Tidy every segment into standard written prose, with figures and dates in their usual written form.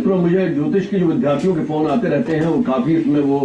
मित्रों, मुझे ज्योतिष के जो विद्यार्थियों के फोन आते रहते हैं वो काफी इसमें वो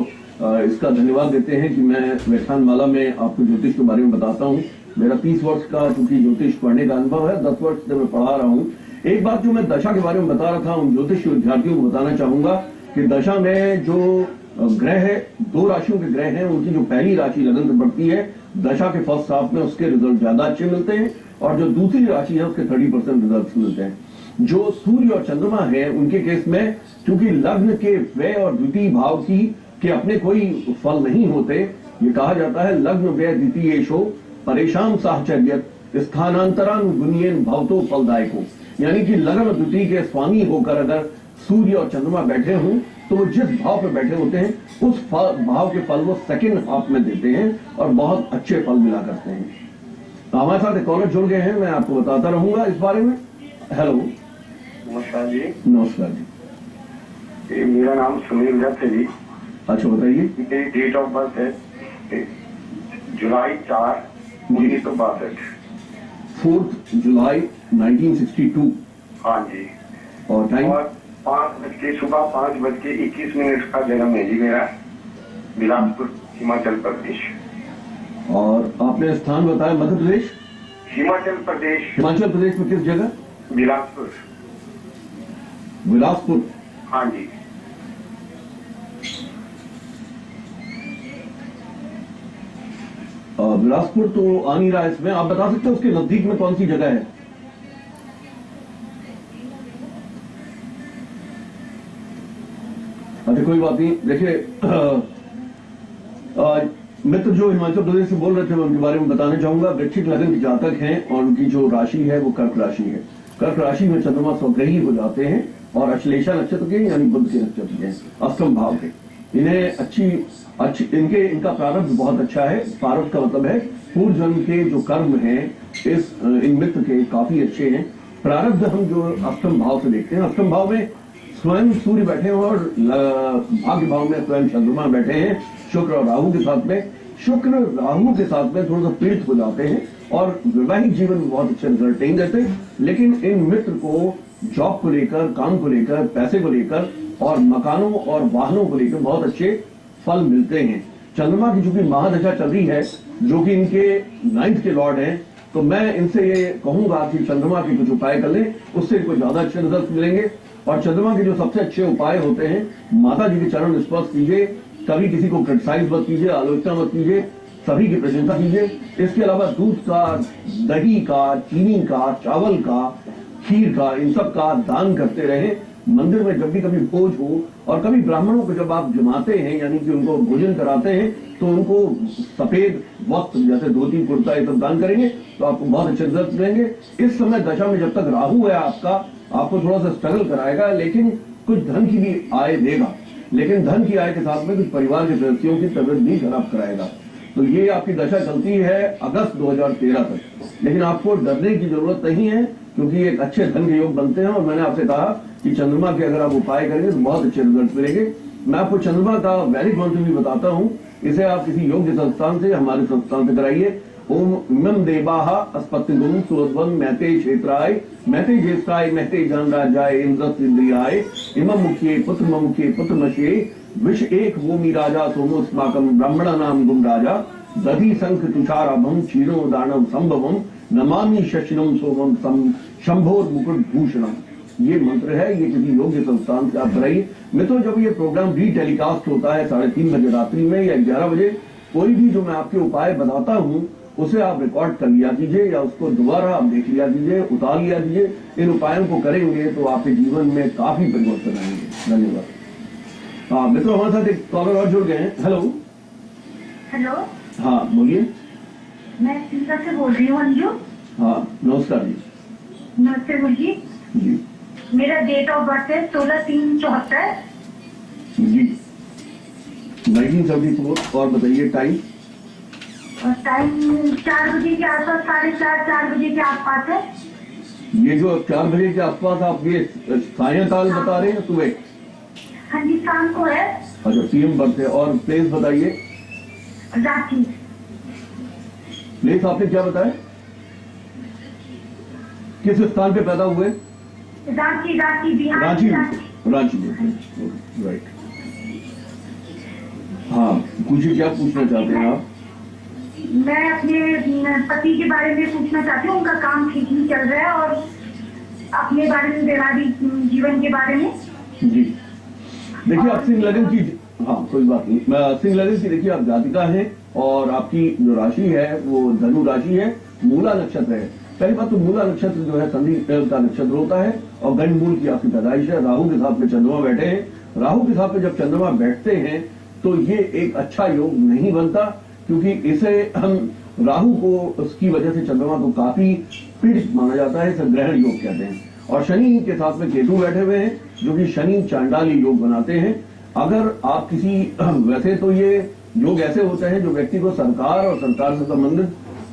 इसका धन्यवाद देते हैं कि मैं व्याख्यानमाला में आपको ज्योतिष के बारे में बताता हूँ। मेरा 30 वर्ष का चूंकि ज्योतिष पढ़ने का अनुभव है, 10 वर्ष से मैं पढ़ा रहा हूँ। एक बात जो मैं दशा के बारे में बता रहा था, उन ज्योतिष के विद्यार्थियों को बताना चाहूंगा कि दशा में जो ग्रह है, 2 राशियों के ग्रह हैं, उनकी जो पहली राशि लगन से बढ़ती है दशा के फर्स्ट हाफ में, उसके रिजल्ट ज्यादा अच्छे मिलते हैं, और जो दूसरी राशि है उसके 30% रिजल्ट मिलते हैं। जो सूर्य और चंद्रमा है उनके केस में चूंकि लग्न के व्यय और द्वितीय भाव की के अपने कोई फल नहीं होते, ये कहा जाता है लग्न व्यय द्वितीयेषु परेशान साहचर्य स्थानांतरानुगुण्येन भवतो फलदायको, यानी कि लग्न और द्वितीय के स्वामी होकर अगर सूर्य और चंद्रमा बैठे हों तो वो जिस भाव पे बैठे होते हैं उस भाव के फल वो सेकंड हाफ में देते हैं और बहुत अच्छे फल मिला करते हैं। तो हमारे साथ एक कॉलर जुड़ गए हैं, मैं आपको बताता रहूंगा इस बारे में। हेलो, नमस्कार जी। नमस्कार जी। मेरा नाम सुनील दत्त है जी। अच्छा, बताइए। मेरी डेट ऑफ बर्थ है जुलाई 4, 1962। 4 जुलाई 1962। हाँ जी। और टाइम? और 5:21 का जन्म है जी मेरा, बिलासपुर हिमाचल प्रदेश। और आपने स्थान बताया मध्य प्रदेश? हिमाचल प्रदेश। हिमाचल प्रदेश में किस जगह? बिलासपुर। बिलासपुर। हाँ जी। बिलासपुर तो आ नहीं रहा है इसमें, आप बता सकते हैं उसके नजदीक में कौन सी जगह है? अच्छा, कोई बात नहीं। देखिए, मित्र जो हिमाचल प्रदेश से बोल रहे थे मैं उनके बारे में बताना चाहूंगा। वृश्चिक लग्न के जातक हैं और उनकी जो राशि है वो कर्क राशि है। कर्क राशि में चंद्रमा स्वग्रही हो जाते हैं और अश्लेषा नक्षत्र के यानी बुध के नक्षत्र के अष्टम भाव के। इन्हें अच्छी इनका प्रारब्ध बहुत अच्छा है। प्रारब्ध का मतलब है पूर्व जन्म के जो कर्म हैं इन मित्र के काफी अच्छे हैं। प्रारब्ध हम जो अष्टम भाव से देखते हैं, अष्टम भाव में स्वयं सूर्य बैठे हैं और भाग्य भाव में स्वयं चंद्रमा बैठे हैं शुक्र और राहु के साथ में। शुक्र राहु के साथ में थोड़ा सा पीड़ित हो जाते हैं और वैवाहिक जीवन में बहुत अच्छे रिजल्ट नहीं देते, लेकिन इन मित्र को जॉब को लेकर, काम को लेकर, पैसे को लेकर और मकानों और वाहनों को लेकर बहुत अच्छे फल मिलते हैं। चंद्रमा की चूंकि महादशा चल रही है जो कि इनके 9th के लॉर्ड हैं, तो मैं इनसे ये कहूंगा कि चंद्रमा के कुछ उपाय कर लें, उससे इनको ज्यादा अच्छे रिजल्ट मिलेंगे। और चंद्रमा के जो सबसे अच्छे उपाय होते हैं, माता जी के चरण स्पर्श कीजिए, कभी किसी को क्रिटिसाइज मत कीजिए, आलोचना मत कीजिए, सभी की प्रशंसा कीजिए। इसके अलावा दूध का, दही का, चीनी का, चावल का, खीर का, इन सब का दान करते रहे। मंदिर में जब भी कभी भोज हो और कभी ब्राह्मणों को जब आप जमाते हैं यानी कि उनको भोजन कराते हैं तो उनको सफेद वस्त्र जैसे धोती कुर्ता ये सब दान करेंगे तो आपको बहुत अच्छे रिजल्ट मिलेंगे। इस समय दशा में जब तक राहु है आपको थोड़ा सा स्ट्रगल कराएगा, लेकिन कुछ धन की भी आय देगा, लेकिन धन की आय के साथ में कुछ परिवार के सदस्यों की तबियत भी खराब कराएगा। तो ये आपकी दशा चलती है अगस्त 2013 तक, लेकिन आपको डरने की जरूरत नहीं है क्योंकि एक अच्छे धन के योग बनते हैं। और मैंने आपसे कहा कि चंद्रमा के अगर आप उपाय करेंगे तो बहुत अच्छे रिजल्ट मिलेंगे। मैं आपको चंद्रमा का वैदिक मंत्र भी बताता हूँ, इसे आप किसी योग्य संस्थान से, हमारे संस्थान से कराइए। ओम इमं देवाः अस्पतिगुम सुरध्वं महते क्षेत्राय महते ज्येष्ठाय महते जानराजाय इंद्रस्य इंद्रियाय इमं मुख्ये पुत्रमख्ये विष एक भूमि राजा सोमोस्माकं ब्राह्मणानां गुम राजा दधि शंख तुषाराभं क्षीरो दानव संभवम नमामि शशिनम सोमम शंभोर मुकुट भूषणम। ये मंत्र है, ये किसी योग्य संस्थान से आप कराइए। मित्रों, जब ये प्रोग्राम रीटेलीकास्ट होता है 3:30 बजे रात्रि में या 11 बजे, कोई भी जो मैं आपके उपाय बताता हूँ उसे आप रिकॉर्ड कर लिया कीजिए या उसको दोबारा आप देख लिया कीजिए, उतार लिया कीजिए। इन उपायों को करेंगे तो आपके जीवन में काफी परिवर्तन आएंगे। धन्यवाद। हाँ मित्रों, हमारे साथ एक कॉलर और जुड़ गए हैं। हेलो। हेलो। हाँ बोलिए। मैं सीता से बोल रही हूँ अंजू। हाँ नमस्कार जी। नमस्ते गुरु जी। जी। मेरा डेट ऑफ बर्थ है 16/3/74। जी 1974। और बताइए टाइम? और टाइम 4 बजे के आसपास, 4:30 बजे के आसपास है। ये जो 4 बजे के आसपास आप ये सायंकाल बता रहे हैं सुबह? हाँ जी, शाम को है। अच्छा, पीएम बर्थ है। और प्लेस बताइए? रांची। प्लेस आपने क्या बताया? किस स्थान पे पैदा हुए? रांची, बिहार। रांची। रांची में, राइट। हाँ, पूछिए क्या पूछना चाहते हैं आप? मैं अपने पति के बारे में पूछना चाहती हूँ, उनका काम ठीक नहीं चल रहा है, और अपने बारे में, वैवाहिक जीवन के बारे में। जी देखिए, आप सिंह लगन की, हाँ कोई बात नहीं, मैं सिंह लगन की, देखिए आप जातिका हैं और आपकी जो राशि है वो धनु राशि है, मूला नक्षत्र है। पहली बात तो मूला नक्षत्र जो है संधि का नक्षत्र होता है और गंड मूल की आपकी पैदाइश है। राहु के साथ में चंद्रमा बैठे हैं, राहु के साथ में जब चंद्रमा बैठते हैं तो ये एक अच्छा योग नहीं बनता, क्योंकि इसे हम राहु को उसकी वजह से चंद्रमा को काफी पीड़ित माना जाता है, इसे ग्रहण योग कहते हैं। और शनि के साथ में केतु बैठे हुए हैं जो कि शनि चांडाली योग बनाते हैं। अगर आप किसी, वैसे तो ये योग ऐसे होते हैं जो व्यक्ति को सरकार और सरकार से संबंधित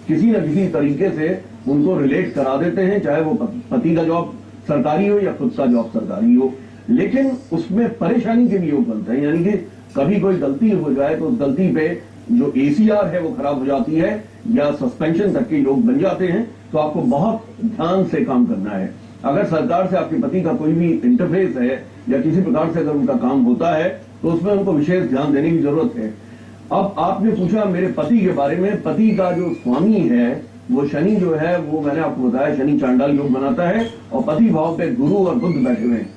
किसी न किसी तरीके से उनको रिलेट करा देते हैं, चाहे वो पति का जॉब सरकारी हो या खुद का जॉब सरकारी हो, लेकिन उसमें परेशानी के भी योग बनते हैं। यानी कि कभी कोई गलती हो जाए तो उस गलती पे जो ACR है वो खराब हो जाती है या सस्पेंशन तक के योग बन जाते हैं। तो आपको बहुत ध्यान से काम करना है। अगर सरकार से आपके पति का कोई भी इंटरफेस है या किसी प्रकार से अगर उनका काम होता है तो उसमें उनको विशेष ध्यान देने की जरूरत है। अब आपने पूछा मेरे पति के बारे में, पति का जो स्वामी है वो शनि जो है वो मैंने आपको बताया शनि चांडाल योग बनाता है और पति भाव पे गुरु और बुध बैठे हुए हैं।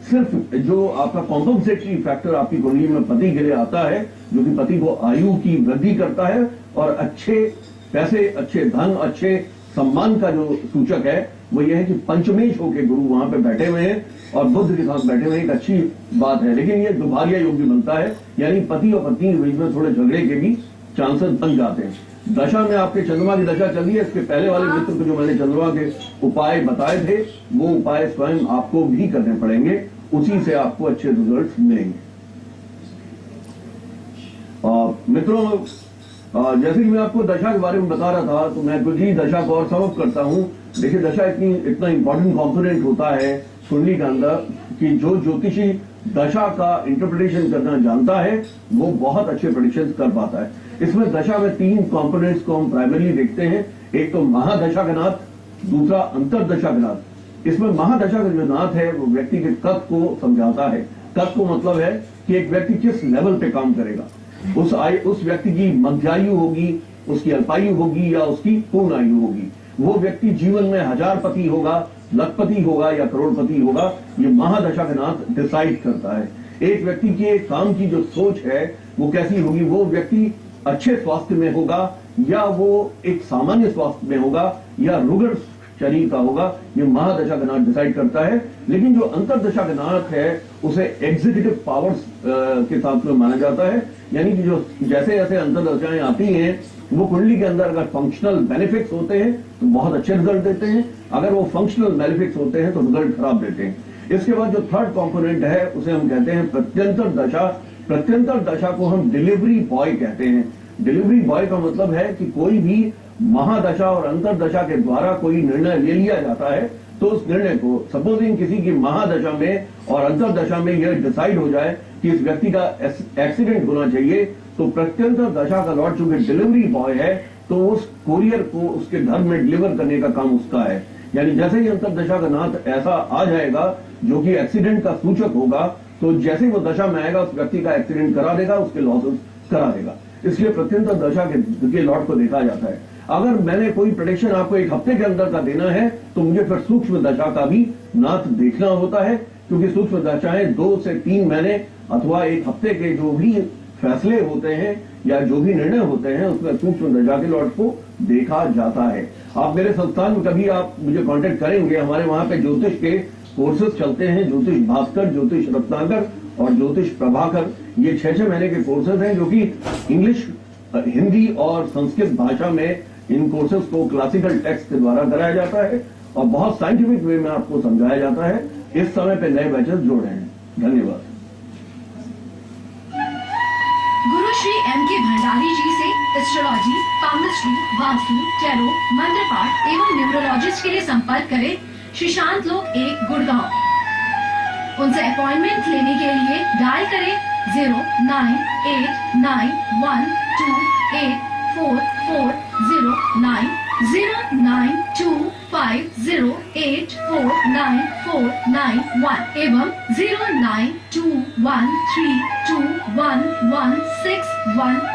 सिर्फ जो आपका कॉम्पनसेटरी फैक्टर आपकी कुंडली में पति के लिए आता है, जो कि पति को आयु की वृद्धि करता है और अच्छे पैसे, अच्छे धन, अच्छे सम्मान का जो सूचक है वो ये है कि पंचमेश होके गुरु वहां पे बैठे हुए हैं और बुध के साथ बैठे हुए हैं, एक अच्छी बात है। लेकिन ये दुभारिया योग भी बनता है, यानी पति और पत्नी के बीच में थोड़े झगड़े के भी चांसेस बन जाते हैं। दशा में आपके चंद्रमा की दशा चल रही है, इसके पहले वाले मित्र को जो मैंने चंद्रमा के उपाय बताए थे वो उपाय स्वयं आपको भी करने पड़ेंगे, उसी से आपको अच्छे रिजल्ट मिलेंगे। मित्रों, जैसे कि मैं आपको दशा के बारे में बता रहा था तो मैं कुछ ही दशा को और समझ करता हूं। देखिए, दशा इतना इंपॉर्टेंट कंपोनेंट होता है कुंडली के अंदर कि जो ज्योतिषी दशा का इंटरप्रिटेशन करना जानता है वो बहुत अच्छे प्रेडिक्शन कर पाता है। इसमें दशा में 3 कंपोनेंट्स को हम प्राइमरली देखते हैं। एक तो महादशा का नाथ, दूसरा अंतरदशा का नाथ। इसमें महादशा का जो नाथ है वो व्यक्ति के कद को समझाता है। कद को मतलब है कि एक व्यक्ति किस लेवल पे काम करेगा। उस व्यक्ति की मध्यायु होगी, उसकी अल्पायु होगी या उसकी पूर्ण आयु होगी। वो व्यक्ति जीवन में 1000पति होगा, लखपति होगा या करोड़पति होगा, ये महादशा का नाथ डिसाइड करता है। एक व्यक्ति के काम की जो सोच है वो कैसी होगी, वो व्यक्ति अच्छे स्वास्थ्य में होगा या वो एक सामान्य स्वास्थ्य में होगा या रुग्ण शरीर का होगा, ये महादशा का नाथ डिसाइड करता है। लेकिन जो अंतरदशा का नाथ है उसे एग्जीक्यूटिव पावर्स के साथ में माना जाता है। यानी कि जो जैसे जैसे अंतरदशाएं आती हैं वो कुंडली के अंदर अगर फंक्शनल बेनिफिट्स होते हैं तो बहुत अच्छे रिजल्ट देते हैं, अगर वो फंक्शनल बेनिफिट्स होते हैं तो रिजल्ट खराब देते हैं। इसके बाद जो थर्ड कंपोनेंट है उसे हम कहते हैं प्रत्यंतर दशा। प्रत्यंतर दशा को हम डिलीवरी बॉय कहते हैं। डिलीवरी बॉय का मतलब है कि कोई भी महादशा और अंतरदशा के द्वारा कोई निर्णय ले लिया जाता है तो उस निर्णय को, सपोजिंग किसी की महादशा में और अंतरदशा में यह डिसाइड हो जाए कि इस व्यक्ति का एक्सीडेंट होना चाहिए, तो प्रत्यंतर दशा का लॉर्ड चूंकि डिलीवरी बॉय है तो उस कोरियर को उसके घर में डिलीवर करने का काम उसका है। यानी जैसे ही अंतरदशा का नाथ ऐसा आ जाएगा जो कि एक्सीडेंट का सूचक होगा, तो जैसे ही वो दशा में आएगा उस व्यक्ति का एक्सीडेंट करा देगा, उसके लॉसेस करा देगा। इसलिए प्रत्यंतर दशा के लॉर्ड को देखा जाता है। अगर मैंने कोई प्रेडिक्शन आपको 1 हफ्ते के अंदर का देना है तो मुझे फिर सूक्ष्म दशा का भी नाथ देखना होता है, क्योंकि सूक्ष्म दशाएं 2 से 3 महीने अथवा 1 हफ्ते के जो भी फैसले होते हैं या जो भी निर्णय होते हैं उसमें सूक्ष्म दशा के लॉर्ड को देखा जाता है। आप मेरे संस्थान में कभी आप मुझे कांटेक्ट करेंगे, हमारे वहां पे ज्योतिष के कोर्सेज चलते हैं, ज्योतिष भास्कर, ज्योतिष रत्नाकर और ज्योतिष प्रभाकर। ये 6-6 महीने के कोर्सेज हैं जो कि इंग्लिश, हिंदी और संस्कृत भाषा में इन कोर्सेज को क्लासिकल टेक्स्ट के द्वारा कराया जाता है और बहुत साइंटिफिक वे में आपको समझाया जाता है। इस समय पे नए बैचेस जोड़ रहे हैं। धन्यवाद। गुरु श्री M.K. भंडारी जी से एस्ट्रोलॉजी, पामस्ट्री, वास्तु, टैरो, मंत्र पाठ एवं न्यूमरोलॉजिस्ट के लिए संपर्क करें श्री शांत लोक 1 गुड़गांव। उनसे अपॉइंटमेंट लेने के लिए डायल करें 09892844009 09250849491 एवं 092 1 3 2 1 1 6 1